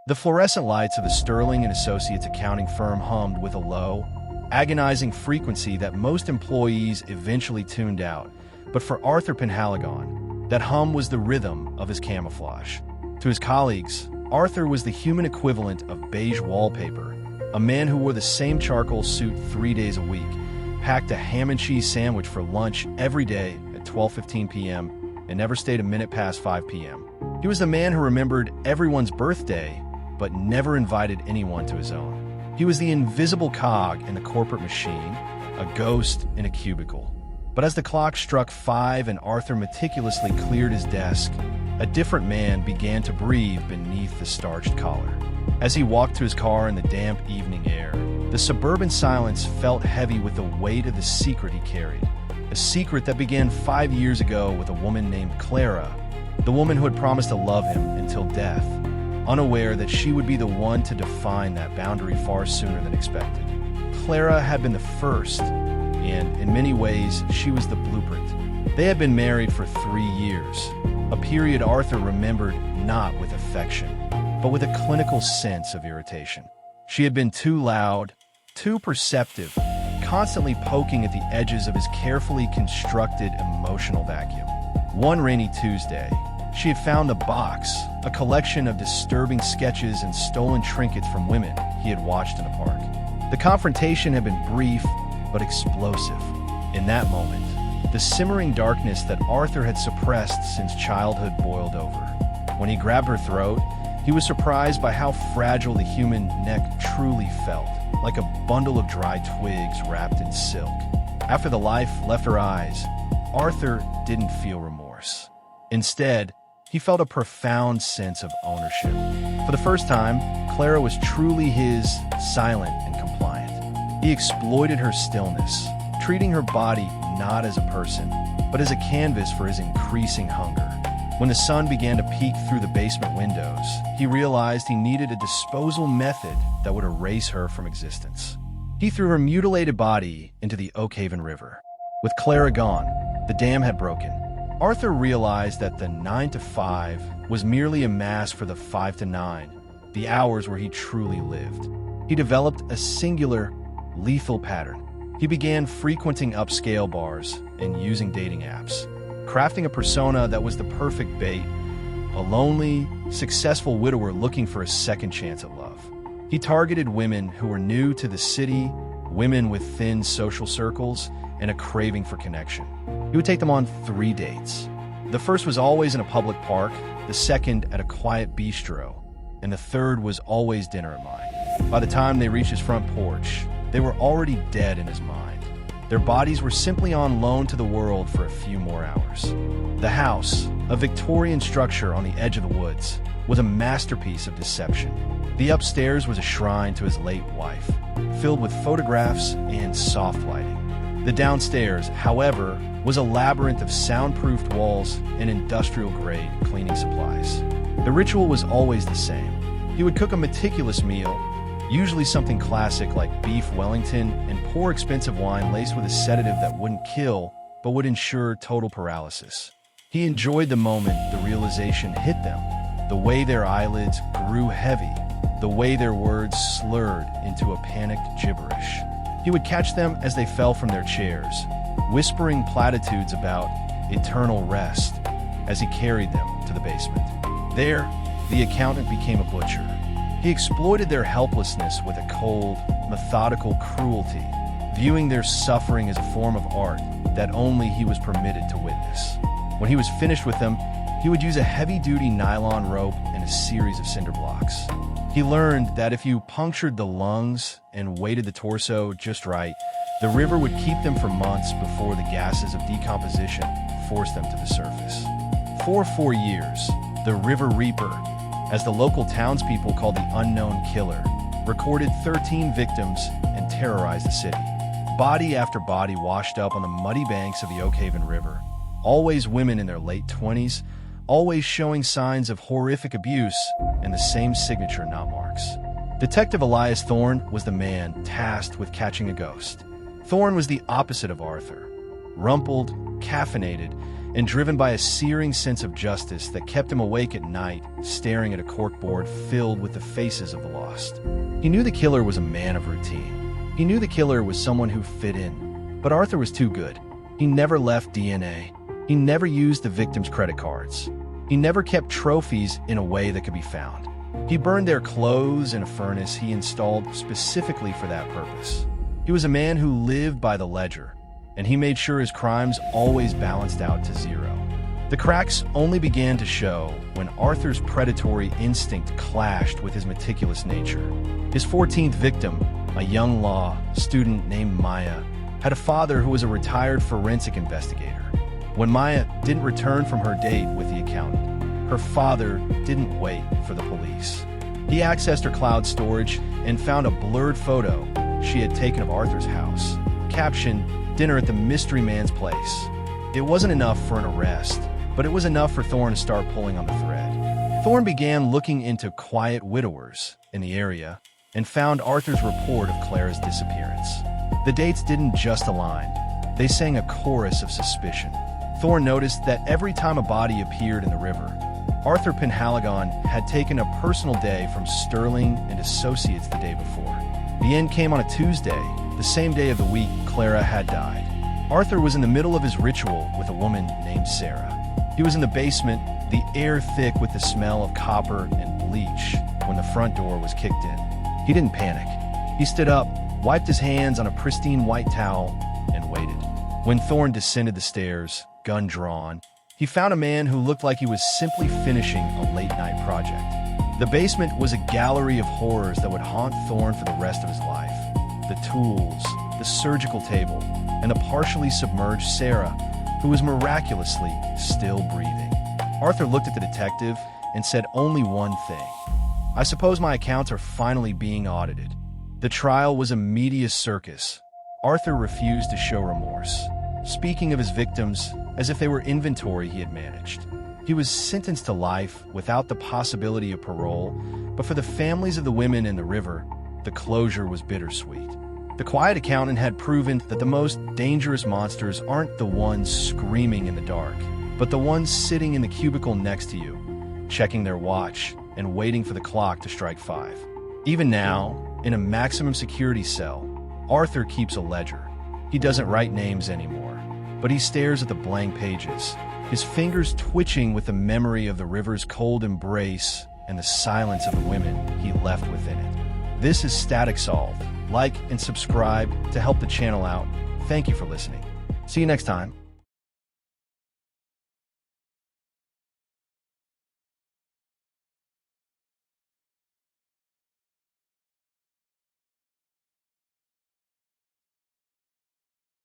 The fluorescent lights of the Sterling & Associates accounting firm hummed with a low, agonizing frequency that most employees eventually tuned out. But for Arthur Penhaligon, that hum was the rhythm of his camouflage. To his colleagues, Arthur was the human equivalent of beige wallpaper, a man who wore the same charcoal suit 3 days a week, packed a ham and cheese sandwich for lunch every day at 12:15 p.m., and never stayed a minute past 5 p.m. He was the man who remembered everyone's birthday, but never invited anyone to his own. He was the invisible cog in the corporate machine, a ghost in a cubicle. But as the clock struck 5 and Arthur meticulously cleared his desk, a different man began to breathe beneath the starched collar. As he walked to his car in the damp evening air, the suburban silence felt heavy with the weight of the secret he carried. A secret that began 5 years ago with a woman named Clara, the woman who had promised to love him until death, unaware that she would be the one to define that boundary far sooner than expected. Clara had been the first, and in many ways, she was the blueprint. They had been married for 3 years, a period Arthur remembered not with affection, but with a clinical sense of irritation. She had been too loud, too perceptive, constantly poking at the edges of his carefully constructed emotional vacuum. One rainy Tuesday, she had found a box, a collection of disturbing sketches and stolen trinkets from women he had watched in the park. The confrontation had been brief, but explosive. In that moment, the simmering darkness that Arthur had suppressed since childhood boiled over. When he grabbed her throat, he was surprised by how fragile the human neck truly felt, like a bundle of dry twigs wrapped in silk. After the life left her eyes, Arthur didn't feel remorse. Instead, he felt a profound sense of ownership. For the first time, Clara was truly his, silent and compliant. He exploited her stillness, treating her body not as a person, but as a canvas for his increasing hunger. When the sun began to peek through the basement windows, he realized he needed a disposal method that would erase her from existence. He threw her mutilated body into the Oakhaven River. With Clara gone, the dam had broken. Arthur realized that the 9 to 5 was merely a mask for the 5 to 9, the hours where he truly lived. He developed a singular, lethal pattern. He began frequenting upscale bars and using dating apps, crafting a persona that was the perfect bait, a lonely, successful widower looking for a second chance at love. He targeted women who were new to the city, women with thin social circles, and a craving for connection. He would take them on 3 dates. The first was always in a public park, the second at a quiet bistro, and the third was always dinner at mine. By the time they reached his front porch, they were already dead in his mind. Their bodies were simply on loan to the world for a few more hours. The house, a Victorian structure on the edge of the woods, was a masterpiece of deception. The upstairs was a shrine to his late wife, filled with photographs and soft lighting. The downstairs, however, was a labyrinth of soundproofed walls and industrial-grade cleaning supplies. The ritual was always the same. He would cook a meticulous meal, usually something classic like beef Wellington, and pour expensive wine laced with a sedative that wouldn't kill, but would ensure total paralysis. He enjoyed the moment the realization hit them, the way their eyelids grew heavy, the way their words slurred into a panicked gibberish. He would catch them as they fell from their chairs, whispering platitudes about eternal rest as he carried them to the basement. There, the accountant became a butcher. He exploited their helplessness with a cold, methodical cruelty, viewing their suffering as a form of art that only he was permitted to witness. When he was finished with them, he would use a heavy-duty nylon rope and a series of cinder blocks. He learned that if you punctured the lungs and weighted the torso just right, the river would keep them for months before the gases of decomposition forced them to the surface. For 4 years, the River Reaper, as the local townspeople called the unknown killer, recorded 13 victims and terrorized the city. Body after body washed up on the muddy banks of the Oakhaven River, always women in their late 20s, always showing signs of horrific abuse and the same signature knot marks. Detective Elias Thorne was the man tasked with catching a ghost. Thorne was the opposite of Arthur. Rumpled, caffeinated, and driven by a searing sense of justice that kept him awake at night, staring at a corkboard filled with the faces of the lost. He knew the killer was a man of routine. He knew the killer was someone who fit in. But Arthur was too good. He never left DNA. He never used the victim's credit cards. He never kept trophies in a way that could be found. He burned their clothes in a furnace he installed specifically for that purpose. He was a man who lived by the ledger, and he made sure his crimes always balanced out to zero. The cracks only began to show when Arthur's predatory instinct clashed with his meticulous nature. His 14th victim, a young law student named Maya, had a father who was a retired forensic investigator. When Maya didn't return from her date with the accountant, her father didn't wait for the police. He accessed her cloud storage and found a blurred photo she had taken of Arthur's house, captioned, "Dinner at the mystery man's place." It wasn't enough for an arrest, but it was enough for Thorne to start pulling on the thread. Thorne began looking into quiet widowers in the area and found Arthur's report of Clara's disappearance. The dates didn't just align, they sang a chorus of suspicion. Thorne noticed that every time a body appeared in the river, Arthur Penhaligon had taken a personal day from Sterling and Associates the day before. The end came on a Tuesday, the same day of the week Clara had died. Arthur was in the middle of his ritual with a woman named Sarah. He was in the basement, the air thick with the smell of copper and bleach, when the front door was kicked in. He didn't panic. He stood up, wiped his hands on a pristine white towel, and waited. When Thorne descended the stairs, gun drawn, he found a man who looked like he was simply finishing a late-night project. The basement was a gallery of horrors that would haunt Thorne for the rest of his life. The tools, the surgical table, and a partially submerged Sarah, who was miraculously still breathing. Arthur looked at the detective and said only one thing. "I suppose my accounts are finally being audited." The trial was a media circus. Arthur refused to show remorse, speaking of his victims as if they were inventory he had managed. He was sentenced to life without the possibility of parole, but for the families of the women in the river, the closure was bittersweet. The quiet accountant had proven that the most dangerous monsters aren't the ones screaming in the dark, but the ones sitting in the cubicle next to you, checking their watch and waiting for the clock to strike 5. Even now, in a maximum security cell, Arthur keeps a ledger. He doesn't write names anymore, but he stares at the blank pages, his fingers twitching with the memory of the river's cold embrace and the silence of the women he left within it. This is Static Solved. Like and subscribe to help the channel out. Thank you for listening. See you next time.